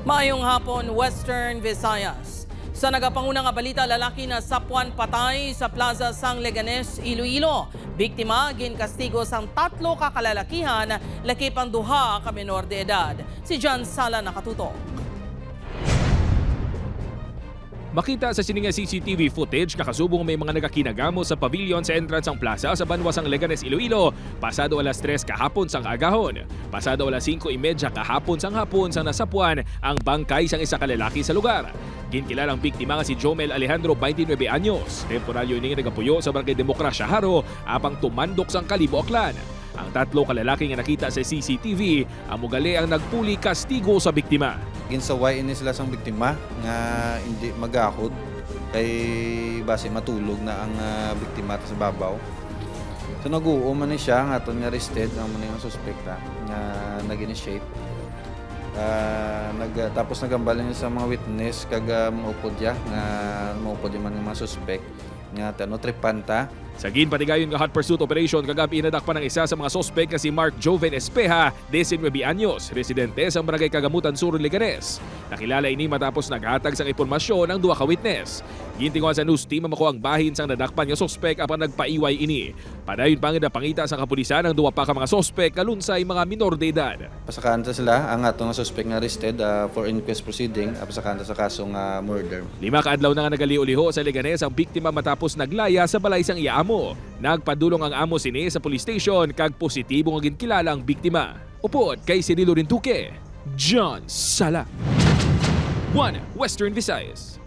Maayong hapon, Western Visayas. Sa nagapangunang nga balita, lalaki na sapwan patay sa Plaza Sang Leganes, Iloilo. Biktima, ginkastigo sang 3 ka kalalakihan, laki pang 2 ka menor de edad. Si John Sala nakatutok. Makita sa sininga CCTV footage, kakasubong may mga nagakinagamo sa pavilion sa entrance ng plaza sa Banwasang Leganes, Iloilo. Pasado alas 3 kahapon sang agahon. Pasado alas 5:30 kahapon sang hapon sang nasapuan ang bangkay sang isa ka lalaki sa lugar. Ginkilalang biktima nga si Jomel Alejandro, 29 anyos. Temporaryo ini nagapuyo sa Barangay Demokrasya Haro, apang tumandok sang Kalibo, Aklan. Ang 3 ka lalaki nga nakita sa CCTV, ang mugali ang nagpuli kastigo sa biktima. Ginsaway ini sila sang biktima nga hindi magahod kay base matulog na ang biktima sa babaw. So nag-uo man ni siya nga aton nga arrested ang man yung suspekta nga nag-initiate. Tapos nagambalan niya sa mga witness kag maupod ya nga maupod man yung mga suspect nga tripanta. Sa ginpatigayon nga hot pursuit operation, kagabi inadakpan ng isa sa mga sospek na si Mark Joven Espeja, 19 anyos, residente sa Barangay Kagamutan Sur, Leganes. Nakilala ini matapos naghatag sang impormasyon ng 2 ka witness. Gintinguhan sa news team ang makuha ang bahin sang nadakpan nga sospek apang nagpaiway ini. Padayon pangid na pangita sa kapulisan ng 2 pa ka mga sospek kalunsay mga minor de edad. Pasakanta sila ang atong suspect nga arrested for inquest proceeding pasakanta sa kasong murder. 5 kaadlaw na nga nagaliuliho sa Leganes ang biktima matapos naglaya sa balay sang iya amo. Nagpadulong ang amo sini sa police station kag positibo nga ginkilala ang biktima. Upod kay Cirilo Rinduque, John Sala, 1 Western Visayas.